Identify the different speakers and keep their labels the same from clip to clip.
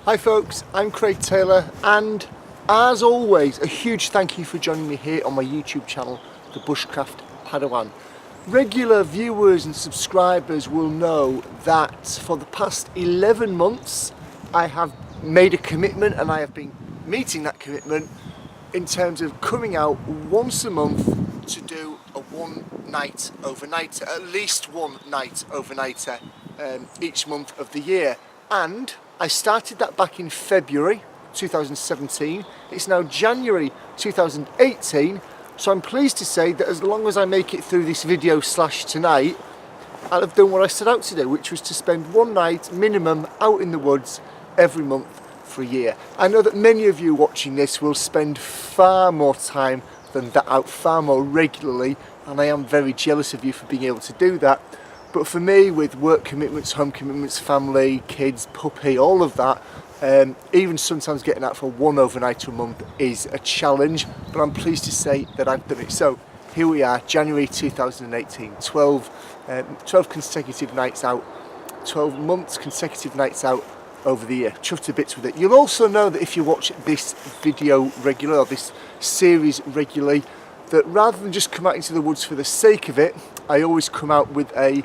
Speaker 1: Hi folks, I'm Craig Taylor, and as always a huge thank you for joining me here on my YouTube channel, the Bushcraft Padawan. Regular viewers and subscribers will know that for the past 11 months I have made a commitment, and I have been meeting that commitment in terms of coming out once a month to do a one-night overnighter, at least one night overnighter each month of the year. And I started that back in February 2017. It's now January 2018, so I'm pleased to say that as long as I make it through this video slash tonight, I'll have done what I set out to do, which was to spend one night minimum out in the woods every month for a year. I know that many of you watching this will spend far more time than that out, far more regularly, and I am very jealous of you for being able to do that. But for me, with work commitments, home commitments, family, kids, puppy, all of that, even sometimes getting out for one overnight a month is a challenge, but I'm pleased to say that I've done it. So here we are, January 2018, 12 consecutive nights out, 12 months consecutive nights out over the year. Chuffed to bits with it. You'll also know that if you watch this video regularly, or this series regularly, that rather than just come out into the woods for the sake of it, I always come out with a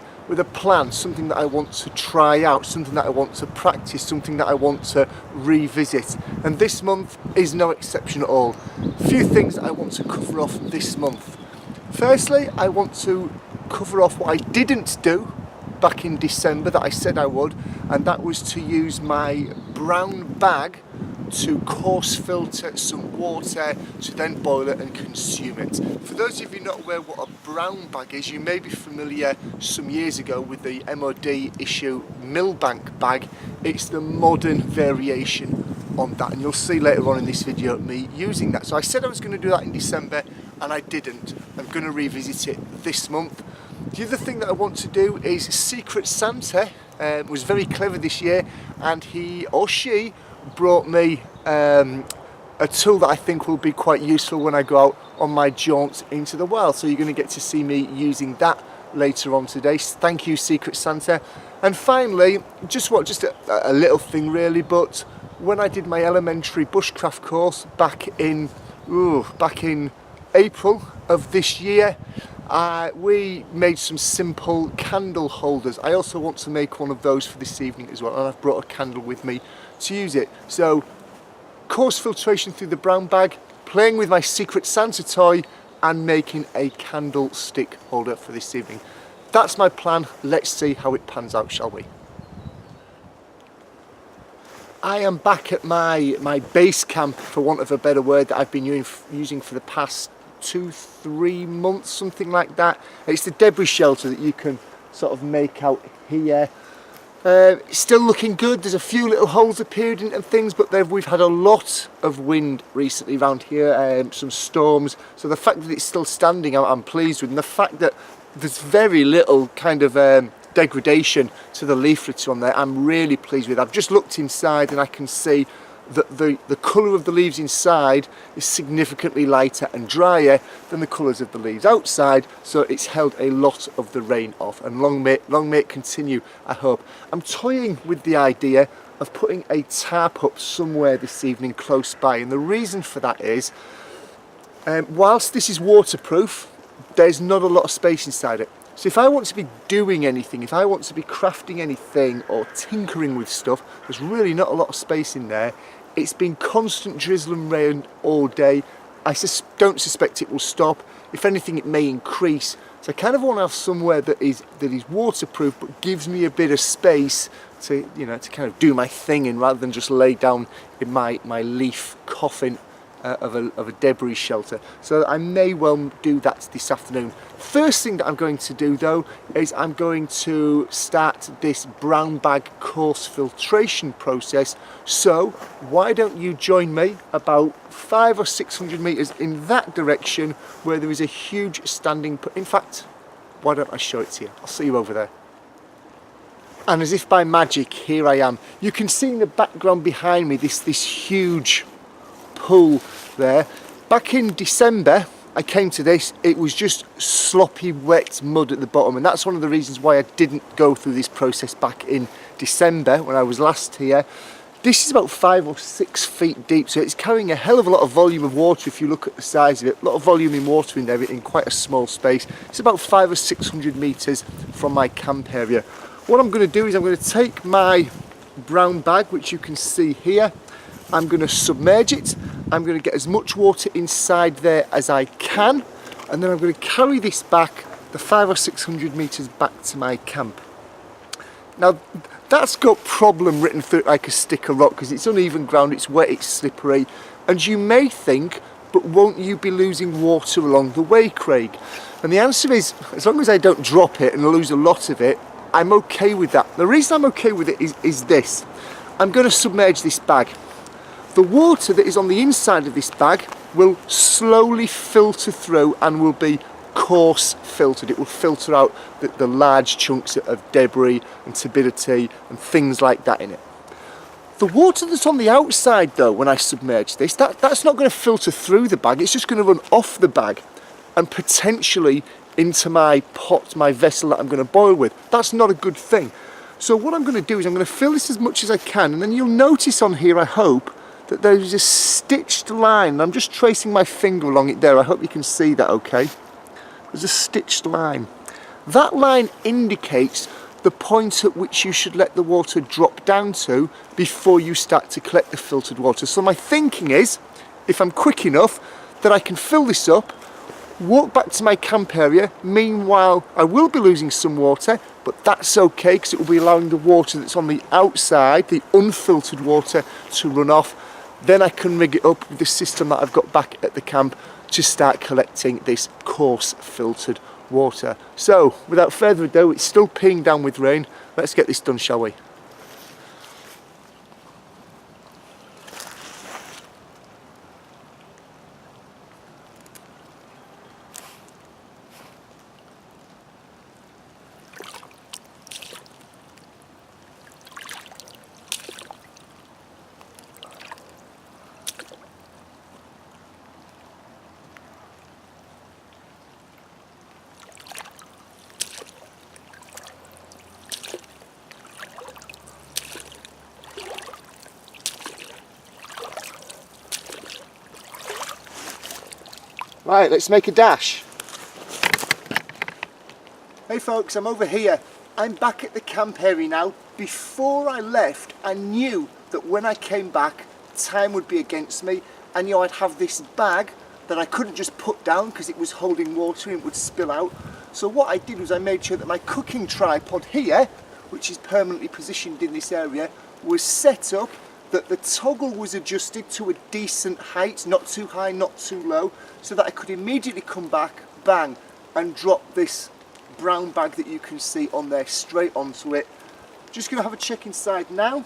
Speaker 1: plan, something that I want to try out, something that I want to practice, something that I want to revisit. And this month is no exception at all. A few things that I want to cover off this month. Firstly, I want to cover off what I didn't do back in December that I said I would, and that was to use my brown bag to coarse filter some water to then boil it and consume it. For those of you not aware what a brown bag is, you may be familiar some years ago with the MOD issue Millbank bag. It's the modern variation on that, and you'll see later on in this video me using that. So I said I was going to do that in December and I didn't. I'm going to revisit it this month. The other thing that I want to do is Secret Santa was very clever this year, and he or she brought me a tool that I think will be quite useful when I go out on my jaunts into the wild. So you're going to get to see me using that later on today. Thank you, Secret Santa. And finally, just a little thing really, but when I did my elementary bushcraft course back in April of this year, we made some simple candle holders. I also want to make one of those for this evening as well, and I've brought a candle with me to use it. So coarse filtration through the brown bag, playing with my Secret Santa toy, and making a candlestick holder for this evening. That's my plan. Let's see how it pans out, shall we? I am back at my base camp, for want of a better word, that I've been using for the past 2-3 months, something like that. It's the debris shelter that you can sort of make out here. It's still looking good. There's a few little holes appeared and things, but we've had a lot of wind recently around here, some storms, so the fact that it's still standing I'm pleased with, and the fact that there's very little kind of degradation to the leaflets on there, I'm really pleased with. I've just looked inside and I can see that the colour of the leaves inside is significantly lighter and drier than the colours of the leaves outside, so it's held a lot of the rain off, and long may it continue, I hope. I'm toying with the idea of putting a tarp up somewhere this evening close by, and the reason for that is whilst this is waterproof, there's not a lot of space inside it. So if I want to be doing anything, if I want to be crafting anything or tinkering with stuff, there's really not a lot of space in there. It's been constant drizzle and rain all day. I don't suspect it will stop. If anything, it may increase. So I kind of want to have somewhere that is waterproof, but gives me a bit of space to, you know, to kind of do my thing in, rather than just lay down in my leaf coffin of a debris shelter. So I may well do that this afternoon. First thing that I'm going to do though is I'm going to start this brown bag coarse filtration process. So why don't you join me about 500 or 600 meters in that direction, where there is a huge standing, in fact, why don't I show it to you? I'll see you over there. And as if by magic, here I am. You can see in the background behind me this huge pool there. Back in December I came to this, it was just sloppy wet mud at the bottom, and that's one of the reasons why I didn't go through this process back in December when I was last here. This is about 5 or 6 feet deep, so it's carrying a hell of a lot of volume of water if you look at the size of it. A lot of volume in water in there in quite a small space. It's about 500 or 600 metres from my camp area. What I'm going to do is I'm going to take my brown bag, which you can see here. I'm going to submerge it. I'm going to get as much water inside there as I can, and then I'm going to carry this back the 500 or 600 metres back to my camp. Now that's got problem written through it like a stick of rock because it's uneven ground, it's wet, it's slippery, and you may think, but won't you be losing water along the way, Craig? And the answer is, as long as I don't drop it and lose a lot of it, I'm okay with that. The reason I'm okay with it is this. I'm going to submerge this bag. The water that is on the inside of this bag will slowly filter through and will be coarse filtered. It will filter out the large chunks of debris and turbidity and things like that in it. The water that's on the outside though, when I submerge this, that's not going to filter through the bag, it's just going to run off the bag and potentially into my pot, my vessel that I'm going to boil with. That's not a good thing. So what I'm going to do is I'm going to fill this as much as I can, and then you'll notice on here, I hope, that there's a stitched line. I'm just tracing my finger along it there. I hope you can see that okay. There's a stitched line. That line indicates the point at which you should let the water drop down to before you start to collect the filtered water. So my thinking is, if I'm quick enough, that I can fill this up, walk back to my camp area. Meanwhile, I will be losing some water, but that's okay because it will be allowing the water that's on the outside, the unfiltered water, to run off. Then I can rig it up with the system that I've got back at the camp to start collecting this coarse filtered water. So, without further ado, it's still peeing down with rain. Let's get this done, shall we? Right, let's make a dash. Hey folks, I'm over here. I'm back at the camp area now. Before I left, I knew that when I came back, time would be against me, and I'd have this bag that I couldn't just put down because it was holding water and it would spill out. So what I did was I made sure that my cooking tripod here, which is permanently positioned in this area, was set up, that the toggle was adjusted to a decent height, not too high, not too low, so that I could immediately come back, bang, and drop this brown bag that you can see on there straight onto it. Just going to have a check inside now,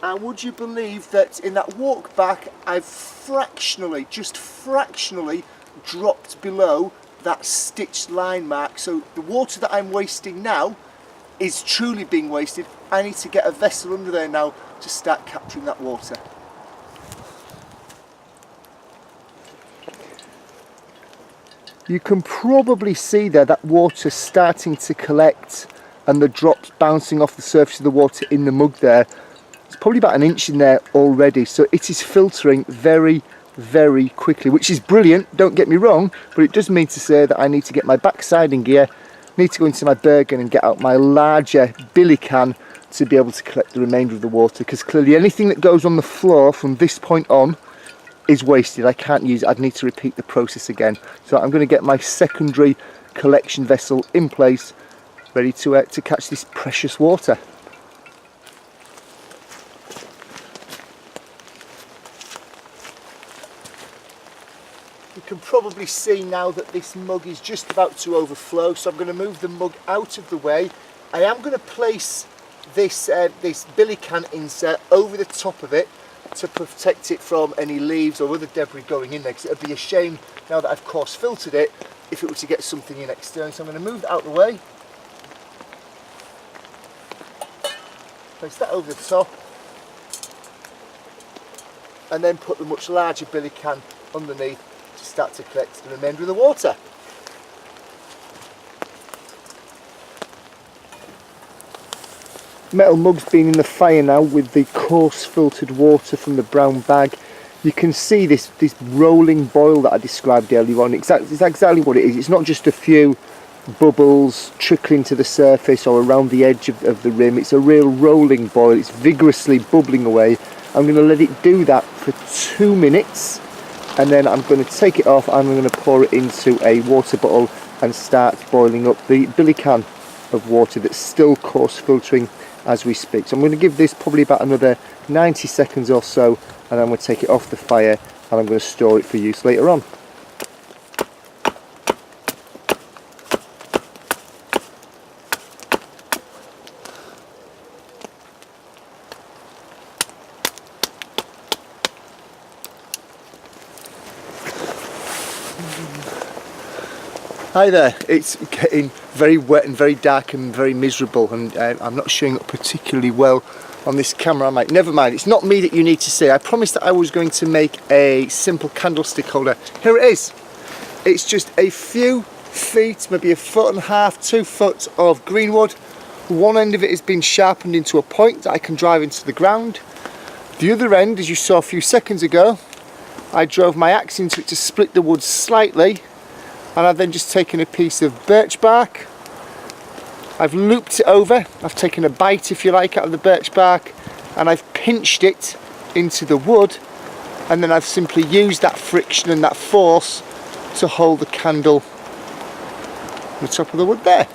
Speaker 1: and would you believe that in that walk back I've fractionally, just fractionally dropped below that stitched line mark. So the water that I'm wasting now is truly being wasted. I need to get a vessel under there now to start capturing that water. You can probably see there that water starting to collect and the drops bouncing off the surface of the water in the mug there. It's probably about an inch in there already, so it is filtering very, very quickly, which is brilliant, don't get me wrong, but it does mean to say that I need to get my backside in gear, need to go into my Bergen and get out my larger billy can to be able to collect the remainder of the water, because clearly anything that goes on the floor from this point on is wasted. I can't use it. I'd need to repeat the process again. So I'm going to get my secondary collection vessel in place, ready to catch this precious water. You can probably see now that this mug is just about to overflow, so I'm going to move the mug out of the way. I am going to place this billy can insert over the top of it to protect it from any leaves or other debris going in there, because it would be a shame, now that I've coarse filtered it, if it were to get something in externally. So I'm going to move that out of the way, place that over the top, and then put the much larger billy can underneath to start to collect the remainder of the water. metal mug's been in the fire now with the coarse filtered water from the brown bag. You can see this rolling boil that I described earlier on. It's exactly what it is. It's not just a few bubbles trickling to the surface or around the edge of the rim. It's a real rolling boil. It's vigorously bubbling away. I'm going to let it do that for 2 minutes, and then I'm going to take it off and I'm going to pour it into a water bottle and start boiling up the billy can of water that's still coarse filtering as we speak. So I'm going to give this probably about another 90 seconds or so, and I'm going to take it off the fire and I'm going to store it for use later on. Hi there, it's getting very wet and very dark and very miserable, and I'm not showing up particularly well on this camera, am I? Never mind, it's not me that you need to see. I promised that I was going to make a simple candlestick holder. Here it is. It's just a few feet, maybe 1.5 foot, 2 foot of green wood. One end of it has been sharpened into a point that I can drive into the ground. The other end, as you saw a few seconds ago, I drove my axe into it to split the wood slightly. And I've then just taken a piece of birch bark, I've looped it over, I've taken a bite if you like out of the birch bark, and I've pinched it into the wood, and then I've simply used that friction and that force to hold the candle on the top of the wood there.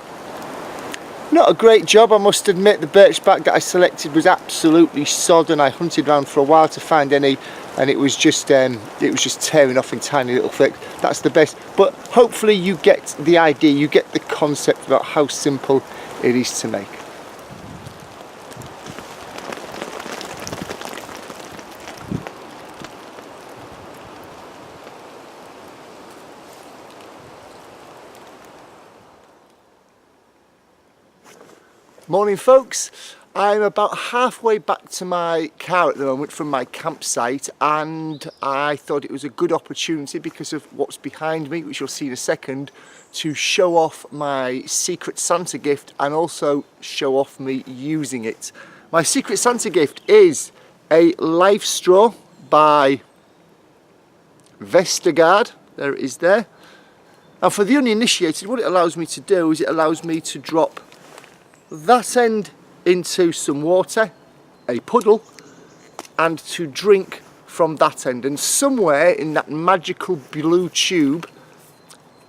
Speaker 1: Not a great job, I must admit. The birch bark that I selected was absolutely sod, and I hunted around for a while to find any, and it was just tearing off in tiny little flicks. That's the best, but hopefully you get the idea, you get the concept about how simple it is to make. Morning folks, I'm about halfway back to my car at the moment from my campsite, and I thought it was a good opportunity because of what's behind me, which you'll see in a second, to show off my Secret Santa gift and also show off me using it. My Secret Santa gift is a Lifestraw by Vestergaard. There it is there. And for the uninitiated, what it allows me to do is it allows me to drop that end into some water, a puddle, and to drink from that end. And somewhere in that magical blue tube,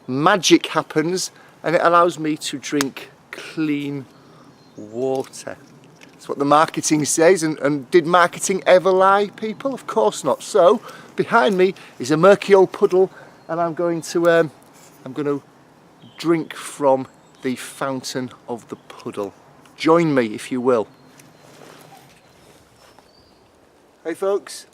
Speaker 1: magic happens, and it allows me to drink clean water. That's what the marketing says, and did marketing ever lie, people? Of course not. So behind me is a murky old puddle, and I'm going to drink from the fountain of the puddle. Join me if you will. Hey folks,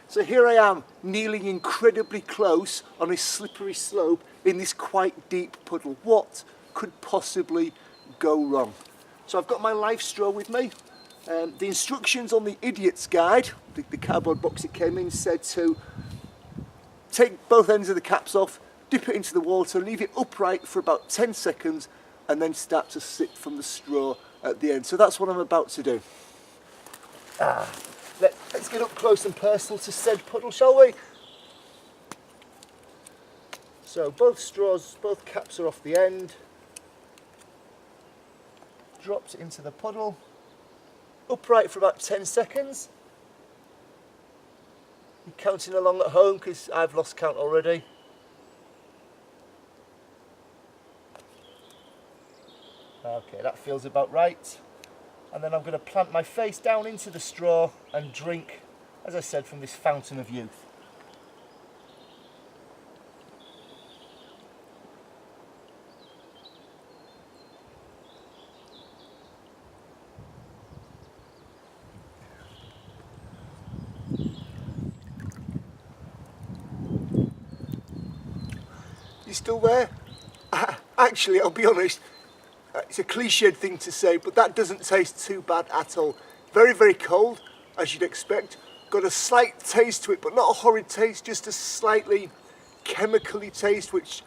Speaker 1: so here I am kneeling incredibly close on a slippery slope in this quite deep puddle. What could possibly go wrong? So I've got my Lifestraw with me. The instructions on the idiot's guide, the cardboard box it came in, said to take both ends of the caps off, dip it into the water, leave it upright for about 10 seconds, and then start to sip from the straw at the end. So that's what I'm about to do. Let's get up close and personal to said puddle, shall we? So both caps are off the end. Dropped it into the puddle. Upright for about 10 seconds. I'm counting along at home because I've lost count already. Okay, that feels about right. And then I'm going to plant my face down into the straw and drink, as I said, from this fountain of youth. You still there? Actually, I'll be honest, it's a cliched thing to say, but that doesn't taste too bad at all. Very, very cold, as you'd expect. Got a slight taste to it, but not a horrid taste, just a slightly chemically taste, which,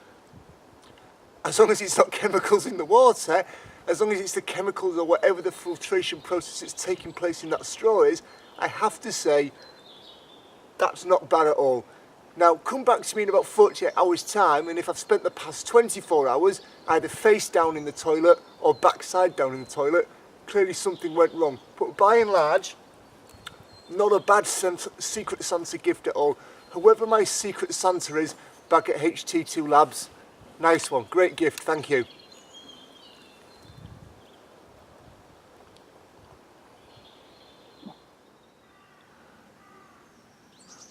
Speaker 1: as long as it's not chemicals in the water, as long as it's the chemicals or whatever the filtration process that's taking place in that straw is, I have to say that's not bad at all. Now come back to me in about 48 hours time, and if I've spent the past 24 hours either face down in the toilet or backside down in the toilet, clearly something went wrong. But by and large, not a bad Secret Santa gift at all. Whoever my Secret Santa is back at HT2 Labs, nice one, great gift, thank you.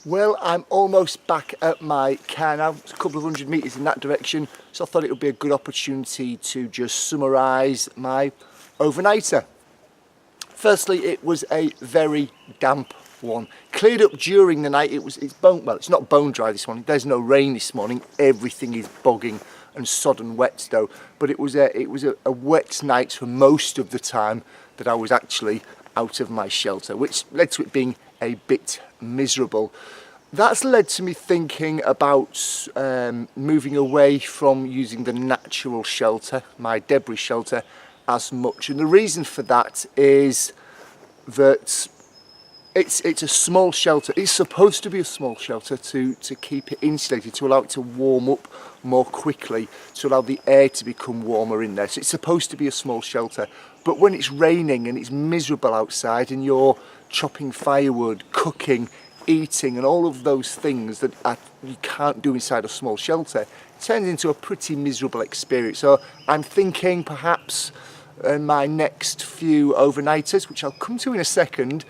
Speaker 1: Well, I'm almost back at my car now. It's a couple of 100 metres in that direction, so I thought it would be a good opportunity to just summarise my overnighter. Firstly, it was a very damp one. Cleared up during the night. It's not bone dry this morning. There's no rain this morning. Everything is bogging and sodden wet though. But it was a wet night for most of the time that I was actually out of my shelter, which led to it being a bit miserable. That's led to me thinking about moving away from using the natural shelter, my debris shelter, as much. And the reason for that is that it's a small shelter. It's supposed to be a small shelter to keep it insulated, to allow it to warm up more quickly, to allow the air to become warmer in there. So it's supposed to be a small shelter. But when it's raining and it's miserable outside and you're chopping firewood, cooking, eating and all of those things that you can't do inside a small shelter, it turns into a pretty miserable experience. So I'm thinking perhaps in my next few overnighters, which I'll come to in a second,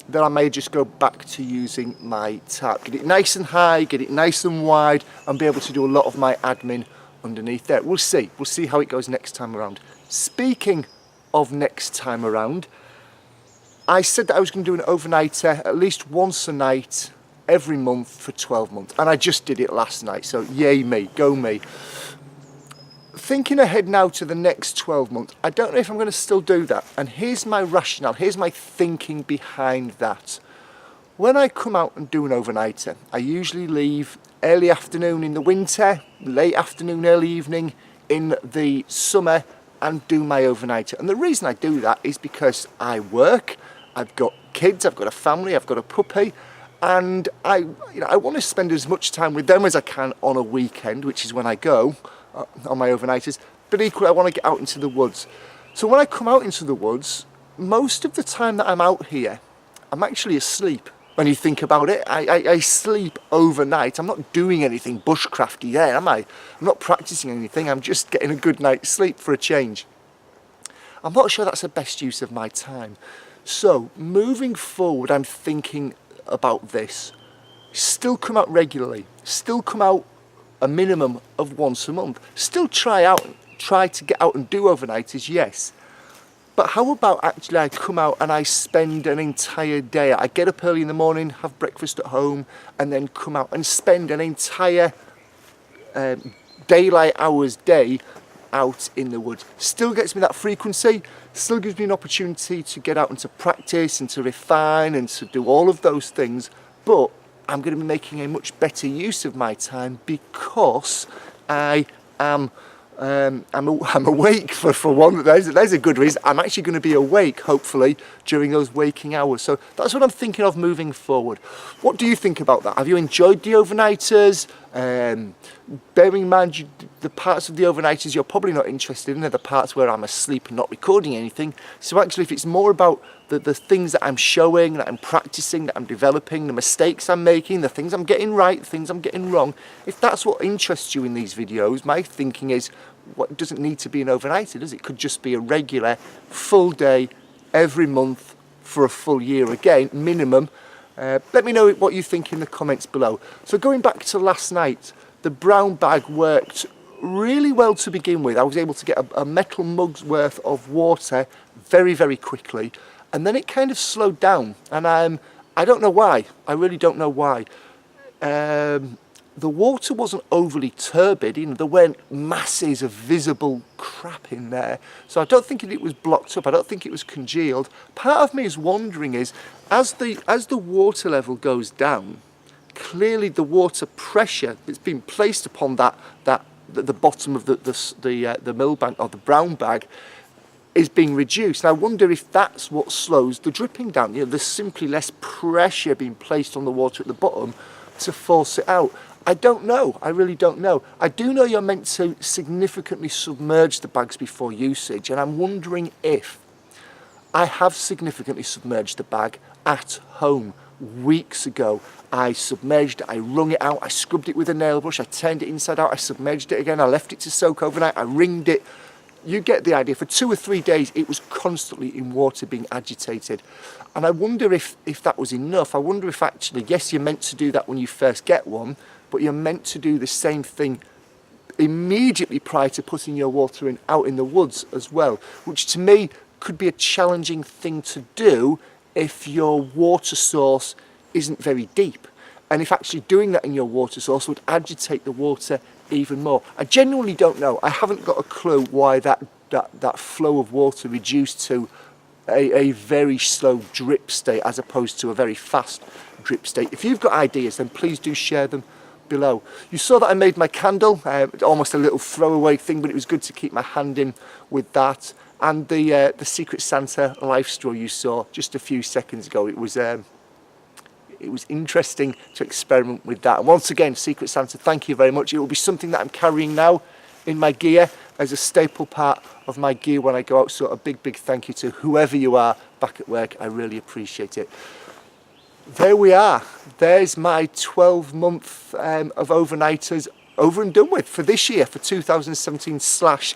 Speaker 1: that I may just go back to using my tarp. Get it nice and high, get it nice and wide, and be able to do a lot of my admin underneath there. We'll see how it goes next time around. Speaking of next time around, I said that I was going to do an overnighter at least once a night every month for 12 months, and I just did it last night, so yay me, go me. Thinking ahead now to the next 12 months, I don't know if I'm going to still do that, and here's my rationale, here's my thinking behind that. When I come out and do an overnighter, I usually leave early afternoon in the winter, late afternoon, early evening in the summer, and do my overnighter. And the reason I do that is because I work, I've got kids, I've got a family, I've got a puppy, and I want to spend as much time with them as I can on a weekend, which is when I go on my overnighters, but equally I want to get out into the woods. So when I come out into the woods, most of the time that I'm out here, I'm actually asleep. When you think about it, I sleep overnight. I'm not doing anything bushcrafty there, am I? I'm not practicing anything, I'm just getting a good night's sleep for a change. I'm not sure that's the best use of my time. So moving forward, I'm thinking about this. Still come out regularly, still come out a minimum of once a month. Still try to get out and do overnighters, yes. But how about actually I come out and I spend an entire day. I get up early in the morning, have breakfast at home, and then come out and spend an entire daylight hours day out in the woods. Still gets me that frequency, still gives me an opportunity to get out and to practice and to refine and to do all of those things, but I'm going to be making a much better use of my time because I'm awake for one. There's a good reason. I'm actually going to be awake, hopefully, during those waking hours. So that's what I'm thinking of moving forward. What do you think about that? Have you enjoyed the overnighters? Bearing in mind the parts of the overnighters you're probably not interested in are the parts where I'm asleep and not recording anything. So actually, if it's more about the things that I'm showing, that I'm practicing, that I'm developing, the mistakes I'm making, the things I'm getting right, the things I'm getting wrong, if that's what interests you in these videos, my thinking is, what doesn't need to be an overnighter, does it? It could just be a regular full day every month for a full year again, minimum. Let me know what you think in the comments below. So going back to last night, the brown bag worked really well to begin with. I was able to get a metal mug's worth of water very, very quickly, and then it kind of slowed down, and I don't know why. I really don't know why. The water wasn't overly turbid, there weren't masses of visible crap in there, so I don't think it was blocked up, I don't think it was congealed. Part of me is wondering as the water level goes down, clearly the water pressure that's been placed upon the bottom of the Millbank or the brown bag is being reduced. And I wonder if that's what slows the dripping down. You know, there's simply less pressure being placed on the water at the bottom to force it out. I don't know. I really don't know. I do know you're meant to significantly submerge the bags before usage, and I'm wondering if I have significantly submerged the bag at home. Weeks ago, I submerged it, I wrung it out, I scrubbed it with a nail brush, I turned it inside out, I submerged it again, I left it to soak overnight, I wringed it. You get the idea. For 2 or 3 days, it was constantly in water being agitated. And I wonder if that was enough. I wonder if actually, yes, you're meant to do that when you first get one, but you're meant to do the same thing immediately prior to putting your water in out in the woods as well, which to me could be a challenging thing to do if your water source isn't very deep. And if actually doing that in your water source would agitate the water even more. I genuinely don't know. I haven't got a clue why that flow of water reduced to a very slow drip state as opposed to a very fast drip state. If you've got ideas, then please do share them below. You saw that I made my candle, almost a little throwaway thing, but it was good to keep my hand in with that. And the Secret Santa Lifestraw you saw just a few seconds ago, it was interesting to experiment with that. And once again, Secret Santa, thank you very much. It will be something that I'm carrying now in my gear as a staple part of my gear when I go out. So a big, big thank you to whoever you are back at work. I really appreciate it. There we are. There's my 12-month of overnighters over and done with for this year, for 2017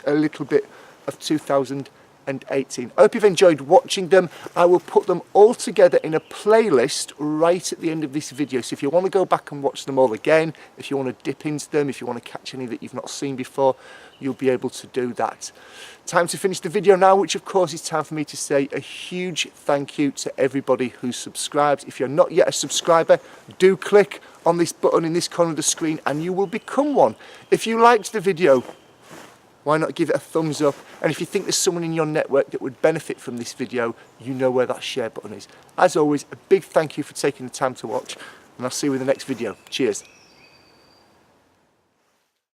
Speaker 1: / a little bit of 2018. I hope you've enjoyed watching them. I will put them all together in a playlist right at the end of this video. So if you want to go back and watch them all again, if you want to dip into them, if you want to catch any that you've not seen before, you'll be able to do that. Time to finish the video now, which of course is time for me to say a huge thank you to everybody who subscribes. If you're not yet a subscriber, do click on this button in this corner of the screen and you will become one. If you liked the video, why not give it a thumbs up? And if you think there's someone in your network that would benefit from this video, you know where that share button is. As always, a big thank you for taking the time to watch, and I'll see you in the next video. Cheers.